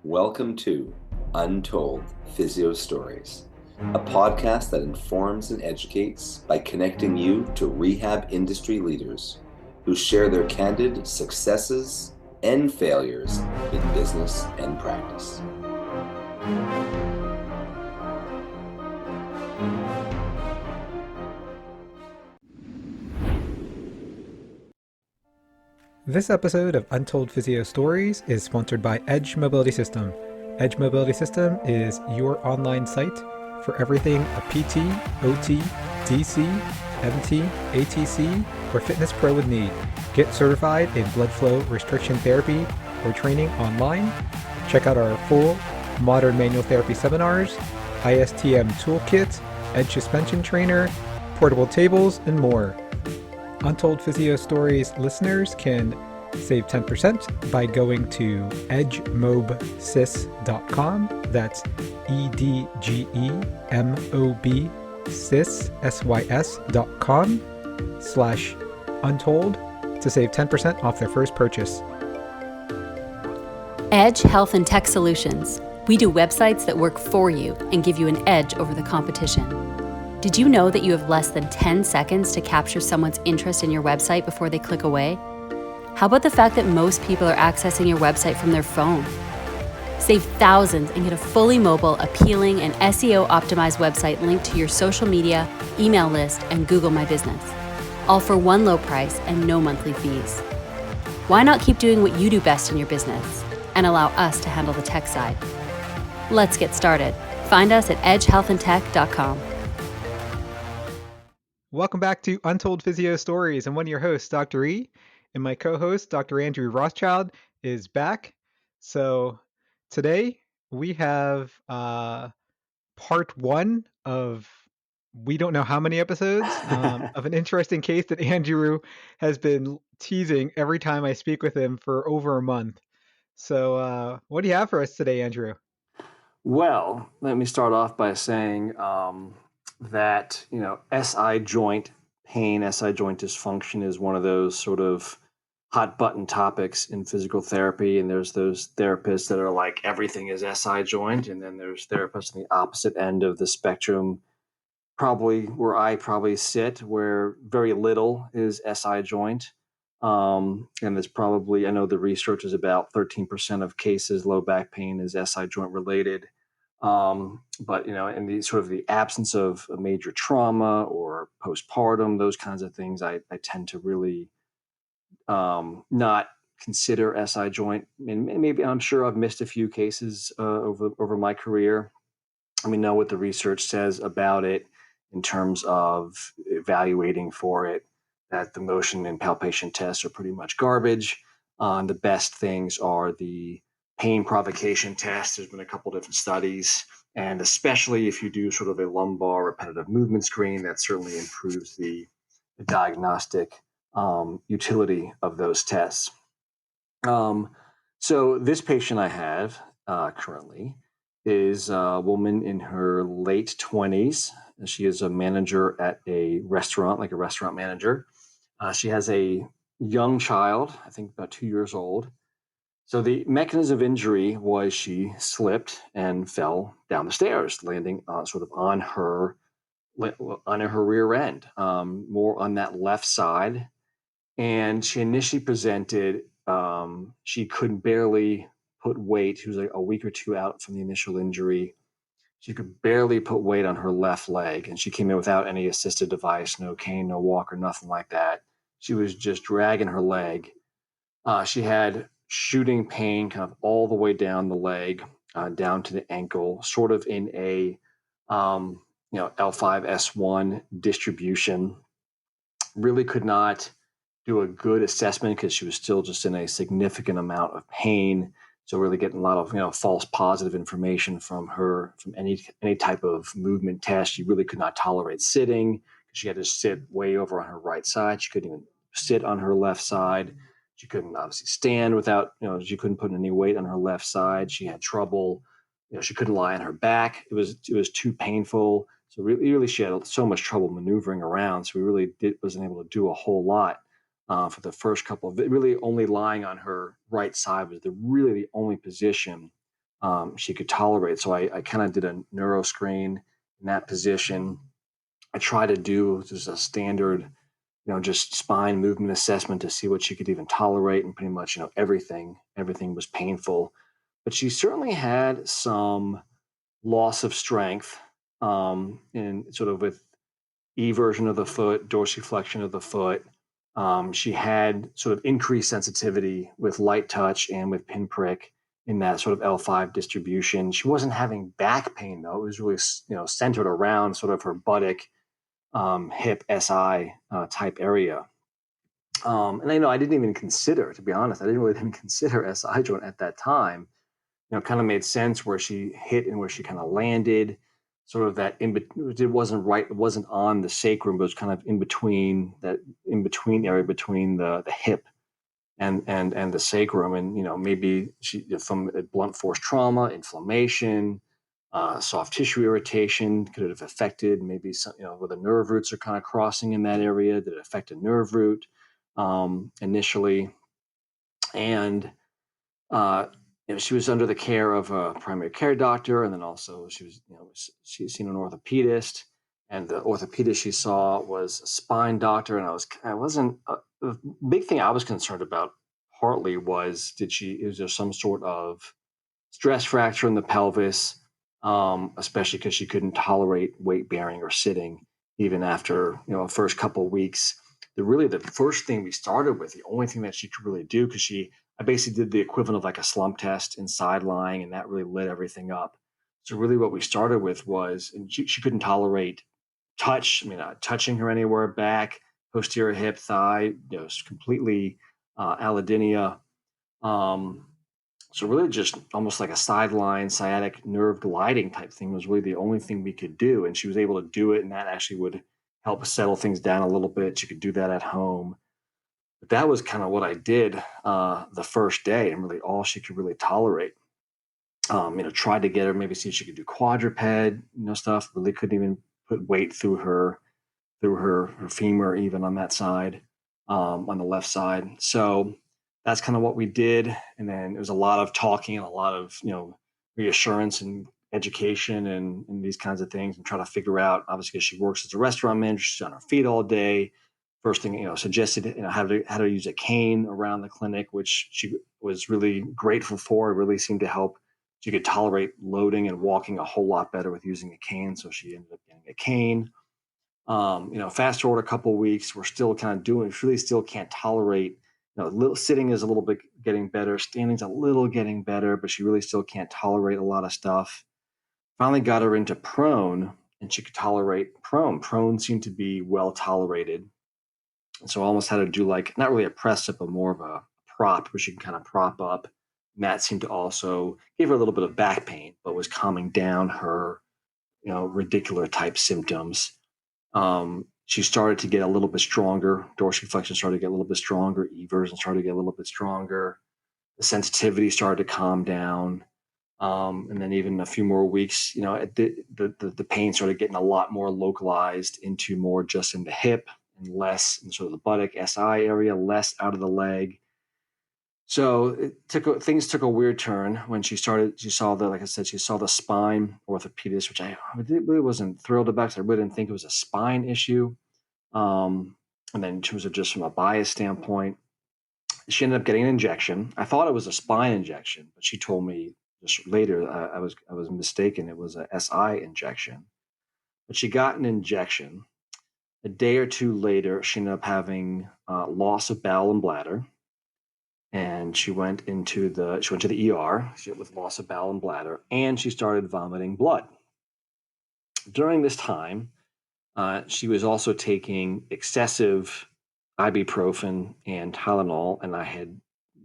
Welcome to Untold Physio Stories, a podcast that informs and educates by connecting you to rehab industry leaders who share their candid successes and failures in business and practice. This episode of Untold Physio Stories is sponsored by Edge Mobility System. Edge Mobility System is your online site for everything a PT, OT, DC, MT, ATC, or fitness pro would need. Get certified in blood flow restriction therapy or training online. Check out our full modern manual therapy seminars, ISTM toolkit, Edge suspension trainer, portable tables, and more. Untold Physio Stories listeners can save 10% by going to edgemobsys.com. That's EDGEMOB sys.com/untold to save 10% off their first purchase. Edge Health and Tech Solutions. We do websites that work for you and give you an edge over the competition. Did you know that you have less than 10 seconds to capture someone's interest in your website before they click away? How about the fact that most people are accessing your website from their phone? Save thousands and get a fully mobile, appealing, and SEO-optimized website linked to your social media, email list, and Google My Business. All for one low price and no monthly fees. Why not keep doing what you do best in your business and allow us to handle the tech side? Let's get started. Find us at edgehealthandtech.com. Welcome back to Untold Physio Stories. I'm one of your hosts, Dr. E, and my co-host, Dr. Andrew Rothschild, is back. So today we have part one of we don't know how many episodes of an interesting case that Andrew has been teasing every time I speak with him for over a month. So what do you have for us today, Andrew? Well, let me start off by saying that, SI joint pain, SI joint dysfunction is one of those sort of hot button topics in physical therapy. And there's those therapists that are like, everything is SI joint. And then there's therapists on the opposite end of the spectrum, probably where I probably sit, where very little is SI joint. And there's probably, I know the research is about 13% of cases, low back pain is SI joint related. But in the sort of the absence of a major trauma or postpartum, those kinds of things, I tend to really not consider SI joint. And maybe I'm sure I've missed a few cases over my career. And we know what the research says about it in terms of evaluating for it, that the motion and palpation tests are pretty much garbage. The best things are the pain provocation test. There's been a couple different studies, and especially if you do sort of a lumbar repetitive movement screen, that certainly improves the diagnostic utility of those tests. So this patient I have currently is a woman in her late 20s. She is a manager at a restaurant, like a restaurant manager. She has a young child, I think about 2 years old. So the mechanism of injury was she slipped and fell down the stairs, landing sort of on her rear end, more on that left side. And she initially presented, she could barely put weight. She was like a week or two out from the initial injury. She could barely put weight on her left leg, and she came in without any assisted device, no cane, no walker, nothing like that. She was just dragging her leg. She had shooting pain kind of all the way down the leg, down to the ankle, sort of in a L5S1 distribution. Really could not do a good assessment because she was still just in a significant amount of pain. So really getting a lot of false positive information from her from any type of movement test. She really could not tolerate sitting. She had to sit way over on her right side. She couldn't even sit on her left side. She couldn't obviously stand without, she couldn't put any weight on her left side. She had trouble, she couldn't lie on her back. It was too painful. So really she had so much trouble maneuvering around. So we really wasn't able to do a whole lot for the first couple of, really only lying on her right side was really the only position she could tolerate. So I kind of did a neuro screen in that position. I tried to do just a standard, just spine movement assessment to see what she could even tolerate, and pretty much, everything was painful. But she certainly had some loss of strength, in sort of with eversion of the foot, dorsiflexion of the foot. She had sort of increased sensitivity with light touch and with pinprick in that sort of L5 distribution. She wasn't having back pain though. It was really, centered around sort of her buttock, hip, SI type area. And I didn't even consider, to be honest, I didn't really even consider SI joint at that time. Kind of made sense where she hit and where she kind of landed, sort of that it wasn't right, it wasn't on the sacrum, but it was kind of in between area between the hip and the sacrum. And maybe she, from blunt force trauma, inflammation, soft tissue irritation could have affected maybe some, where the nerve roots are kind of crossing in that area. Did it affect a nerve root initially? And she was under the care of a primary care doctor, and then also she's seen an orthopedist, and the orthopedist she saw was a spine doctor. And the big thing I was concerned about partly was, is there some sort of stress fracture in the pelvis, especially because she couldn't tolerate weight bearing or sitting even after the first couple of weeks. The first thing we started with, the only thing that she could really do, because I basically did the equivalent of like a slump test in side lying, and that really lit everything up. So really what we started with was, and she couldn't tolerate touch. I mean, touching her anywhere back, posterior hip, thigh, completely allodynia. So really just almost like a sideline sciatic nerve gliding type thing was really the only thing we could do. And she was able to do it, and that actually would help settle things down a little bit. She could do that at home. But that was kind of what I did the first day, and really all she could really tolerate. Tried to get her, maybe see if she could do quadruped, stuff. Really couldn't even put weight through her femur, even on that side, on the left side. So that's kind of what we did. And then it was a lot of talking and a lot of, reassurance and education and these kinds of things, and try to figure out, obviously, because she works as a restaurant manager, she's on her feet all day. First thing, suggested, how to use a cane around the clinic, which she was really grateful for. It really seemed to help. She could tolerate loading and walking a whole lot better with using a cane. So she ended up getting a cane. Fast forward a couple of weeks, we're still kind of doing, really still can't tolerate, sitting is a little bit getting better. Standing's a little getting better, but she really still can't tolerate a lot of stuff. Finally got her into prone, and she could tolerate prone. Prone seemed to be well tolerated. And so I almost had to do like, not really a press up, but more of a prop, where she can kind of prop up. And that seemed to also give her a little bit of back pain, but was calming down her, radicular type symptoms. She started to get a little bit stronger. Dorsiflexion started to get a little bit stronger. Eversion started to get a little bit stronger. The sensitivity started to calm down. And then even a few more weeks, the pain started getting a lot more localized into more just in the hip and less in sort of the buttock, SI area, less out of the leg. So things took a weird turn when she saw like I said, she saw the spine orthopedist, which I really wasn't thrilled about, because I really didn't think it was a spine issue. And then in terms of just from a bias standpoint, she ended up getting an injection. I thought it was a spine injection, but she told me just later I was mistaken. It was a SI injection. But she got an injection. A day or two later, she ended up having loss of bowel and bladder. And she went to the ER with loss of bowel and bladder, and she started vomiting blood. During this time, she was also taking excessive ibuprofen and Tylenol, and I had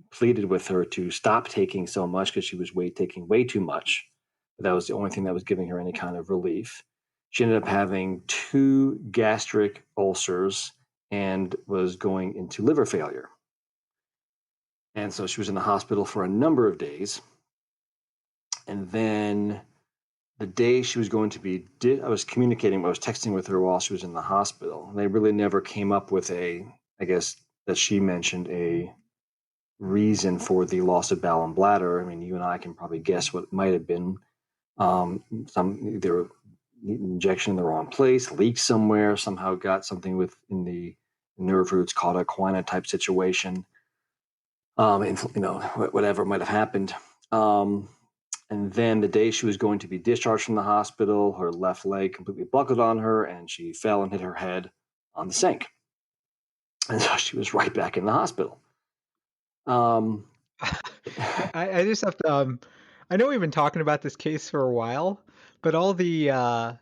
pleaded with her to stop taking so much because she was taking way too much. That was the only thing that was giving her any kind of relief. She ended up having 2 gastric ulcers and was going into liver failure. And so she was in the hospital for a number of days. And then the day she was going to be, I was texting with her while she was in the hospital. They really never came up with I guess that she mentioned, a reason for the loss of bowel and bladder. I mean, you and I can probably guess what it might have been. There were injection in the wrong place, leaked somewhere, somehow got something within the nerve roots, caught a quina type situation, and whatever might have happened. And then the day she was going to be discharged from the hospital, her left leg completely buckled on her, and she fell and hit her head on the sink. And so she was right back in the hospital. I just have to. I know we've been talking about this case for a while, but all the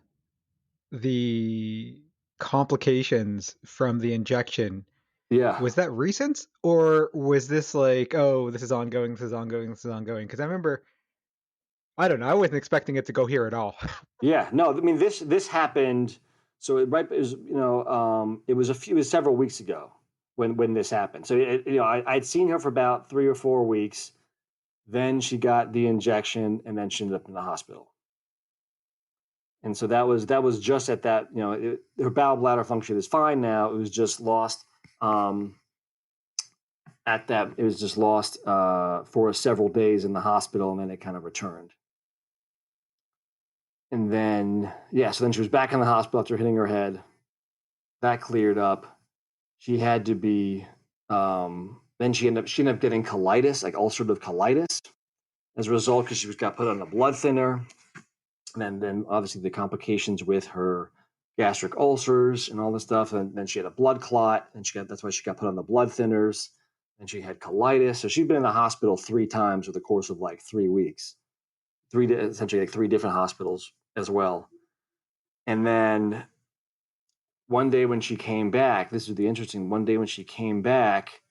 complications from the injection, Yeah. was that recent, or was this like, oh, this is ongoing, this is ongoing, this is ongoing? Because I remember, I don't know, I wasn't expecting it to go here at all. Yeah. No, I mean this happened. So it was several weeks ago when this happened. So I'd seen her for about 3 or 4 weeks. Then she got the injection, and then she ended up in the hospital. And so that was just at that. Her bowel bladder function is fine now. It was just lost. At that, it was just lost for several days in the hospital, and then it kind of returned. And then, so then she was back in the hospital after hitting her head. That cleared up. She had to be. Then she ended up getting colitis, like ulcerative colitis, as a result, because she got put on a blood thinner. And then obviously the complications with her gastric ulcers and all this stuff. And then she had a blood clot, and that's why she got put on the blood thinners. And she had colitis. So she'd been in the hospital 3 times over the course of like 3 weeks, essentially like 3 different hospitals as well. And then one day when she came back, this was the interesting one day when she came back,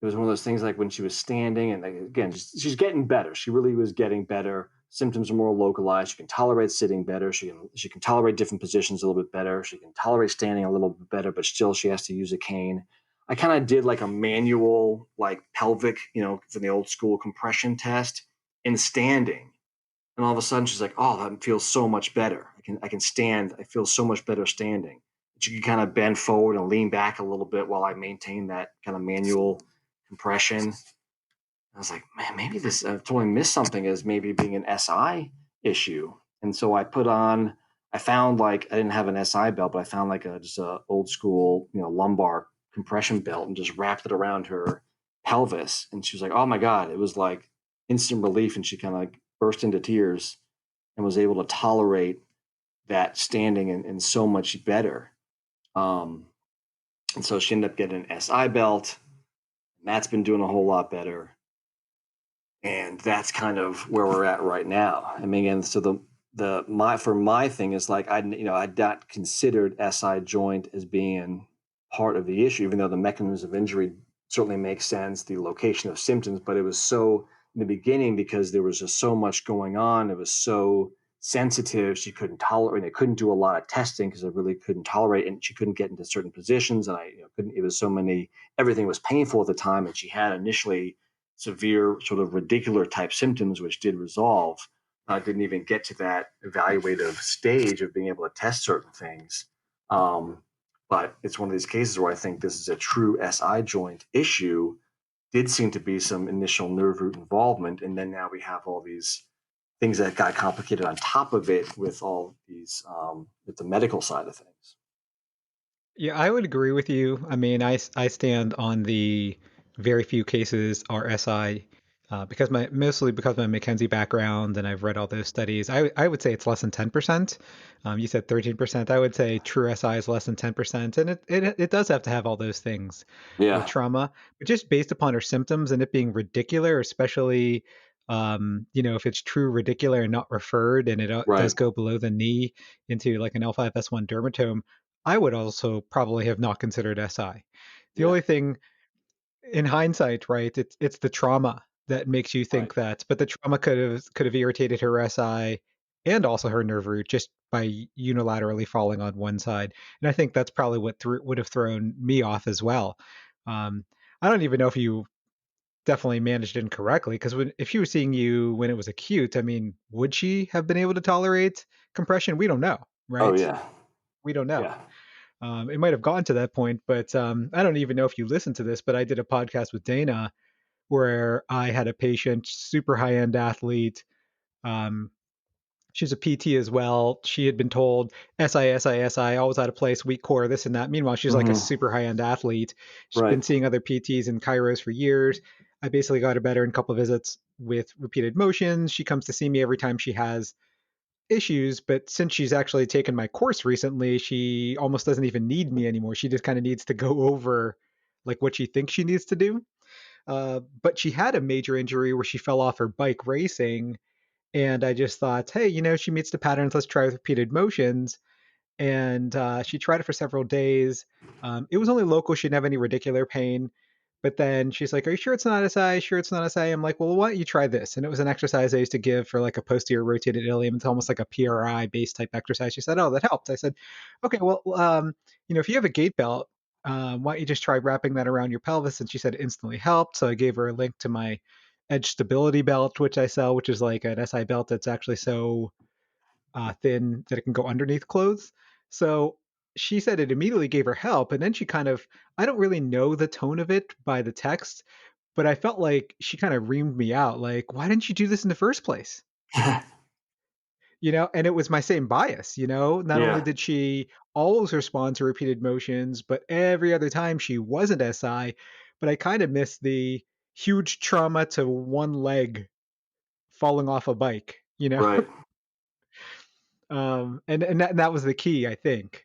it was one of those things like when she was standing, and again, she's getting better. She really was getting better. Symptoms are more localized. She can tolerate sitting better. She can tolerate different positions a little bit better. She can tolerate standing a little bit better, but still she has to use a cane. I kind of did like a manual, like pelvic, from the old school compression test in standing. And all of a sudden she's like, oh, that feels so much better. I can stand. I feel so much better standing. She can kind of bend forward and lean back a little bit while I maintain that kind of manual compression. I was like, man, maybe this, I totally missed something as maybe being an SI issue. And so I found like, I didn't have an SI belt, but I found like just a old school, lumbar compression belt, and just wrapped it around her pelvis. And she was like, oh my God, it was like instant relief. And she kind of like burst into tears and was able to tolerate that standing and so much better. And so she ended up getting an SI belt, and that's been doing a whole lot better. And that's kind of where we're at right now. I mean, and so my thing is like, I'd not considered SI joint as being part of the issue, even though the mechanism of injury certainly makes sense, the location of symptoms, but it was so in the beginning because there was just so much going on. It was so sensitive. She couldn't tolerate, and it couldn't do a lot of testing because it really couldn't tolerate, and she couldn't get into certain positions. And it was so many, everything was painful at the time. And she had initially severe sort of radicular type symptoms, which did resolve. Didn't even get to that evaluative stage of being able to test certain things. But it's one of these cases where I think this is a true SI joint issue. Did seem to be some initial nerve root involvement, and then now we have all these things that got complicated on top of it with all these with the medical side of things. Yeah, I would agree with you. I mean, I stand on the very few cases are SI, mostly because of my McKenzie background, and I've read all those studies. I would say it's less than 10%. You said 13%. I would say true SI is less than 10%, and it does have to have all those things with Yeah. trauma, but just based upon her symptoms and it being radicular, especially if it's true radicular and not referred, and it does Right. go below the knee into like an L5S1 dermatome, I would also probably have not considered SI. The Yeah. only thing in hindsight, right, it's the trauma that makes you Right. think that, but the trauma could have irritated her SI and also her nerve root just by unilaterally falling on one side. And I think that's probably what would have thrown me off as well. I don't even know if you definitely managed it incorrectly, because if she was seeing you when it was acute, I mean, would she have been able to tolerate compression? We don't know, Oh right? yeah. We don't know. Yeah. It might have gotten to that point, but I don't even know if you listened to this, but I did a podcast with Dana where I had a patient, super high-end athlete. She's a PT as well. She had been told SI, always out of place, weak core, this and that. Meanwhile, she's like a super high-end athlete. She's been Right. seeing other PTs and chiros for years. I basically got her better in a couple of visits with repeated motions. She comes to see me every time she has issues, but since she's actually taken my course recently, she almost doesn't even need me anymore. She just kind of needs to go over like what she thinks she needs to do. But she had a major injury where she fell off her bike racing, and I just thought, hey, she meets the patterns. Let's try with repeated motions. And she tried it for several days. It was only local. She didn't have any radicular pain. But then she's like, are you sure it's not SI? Sure it's not SI? I'm like, well, why don't you try this? And it was an exercise I used to give for like a posterior rotated ilium. It's almost like a PRI based type exercise. She said, oh, that helped. I said, okay, well, if you have a gait belt, why don't you just try wrapping that around your pelvis? And she said it instantly helped. So I gave her a link to my Edge stability belt, which I sell, which is like an SI belt that's actually so thin that it can go underneath clothes. So she said it immediately gave her help. And then she kind of, I don't really know the tone of it by the text, but I felt like she kind of reamed me out. Like, why didn't you do this in the first place? And it was my same bias, not only did she always respond to repeated motions, but every other time she wasn't SI, but I kind of missed the huge trauma to one leg falling off a bike, Right. and that was the key, I think,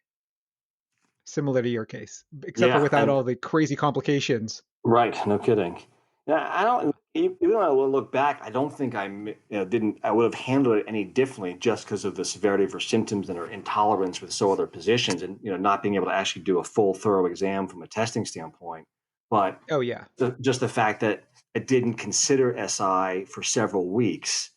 similar to your case, except for Yeah. without all the crazy complications. Right. No kidding. Yeah. I don't. Even when I look back, I don't think I didn't. I would have handled it any differently just because of the severity of her symptoms and her intolerance with so other positions, and not being able to actually do a full, thorough exam from a testing standpoint. But Oh yeah, just the fact that I didn't consider SI for several weeks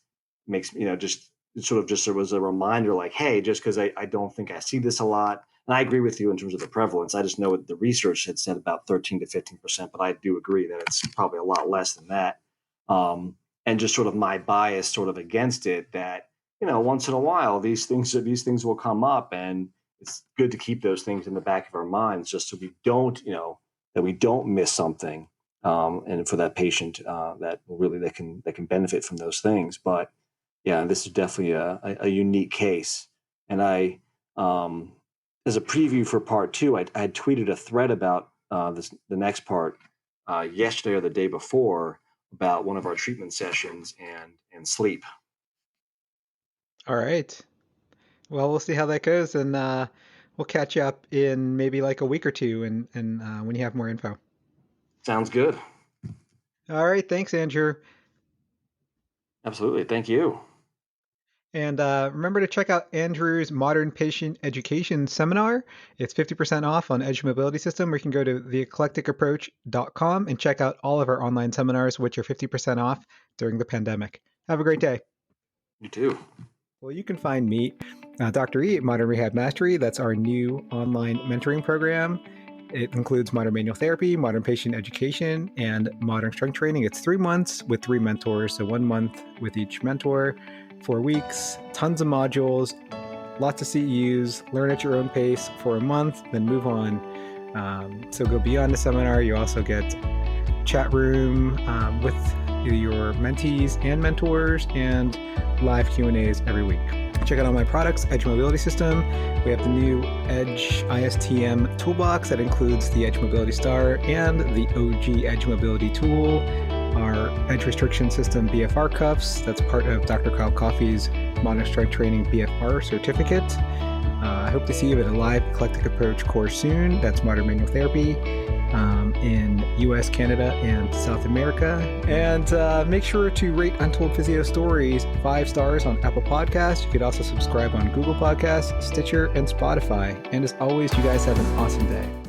makes just sort of just, it was a reminder, like, hey, just because I don't think I see this a lot. And I agree with you in terms of the prevalence. I just know what the research had said, about 13 to 15%, but I do agree that it's probably a lot less than that. And just sort of my bias sort of against it, that, once in a while, these things will come up, and it's good to keep those things in the back of our minds, just so we don't, that we don't miss something. And for that patient, that really, they can benefit from those things. But yeah, this is definitely a unique case. And I, as a preview for part 2, I had tweeted a thread about the next part yesterday or the day before, about one of our treatment sessions and sleep. all right. Well, we'll see how that goes, and we'll catch up in maybe like a week or two, and when you have more info. Sounds good. All right, thanks, Andrew. Absolutely. Thank you. And remember to check out Andrew's Modern Patient Education Seminar. It's 50% off on Edge Mobility System, or you can go to theeclecticapproach.com and check out all of our online seminars, which are 50% off during the pandemic. Have a great day. You too. Well, you can find me, Dr. E, at Modern Rehab Mastery. That's our new online mentoring program. It includes modern manual therapy, modern patient education, and modern strength training. It's 3 months with 3 mentors, so 1 month with each mentor, 4 weeks, tons of modules, lots of CEUs, learn at your own pace for a month, then move on. So go beyond the seminar. You also get chat room with your mentees and mentors, and live Q&As every week. Check out all my products, Edge Mobility System. We have the new Edge ISTM toolbox that includes the Edge Mobility Star and the OG Edge Mobility tool, our Edge Restriction System BFR cuffs. That's part of Dr. Kyle Coffey's Modern Strength Training BFR certificate. I hope to see you at a live Eclectic Approach course soon. That's Modern Manual Therapy in US, Canada, and South America. And make sure to rate Untold Physio Stories 5 stars on Apple Podcasts. You could also subscribe on Google Podcasts, Stitcher, and Spotify. And as always, you guys have an awesome day.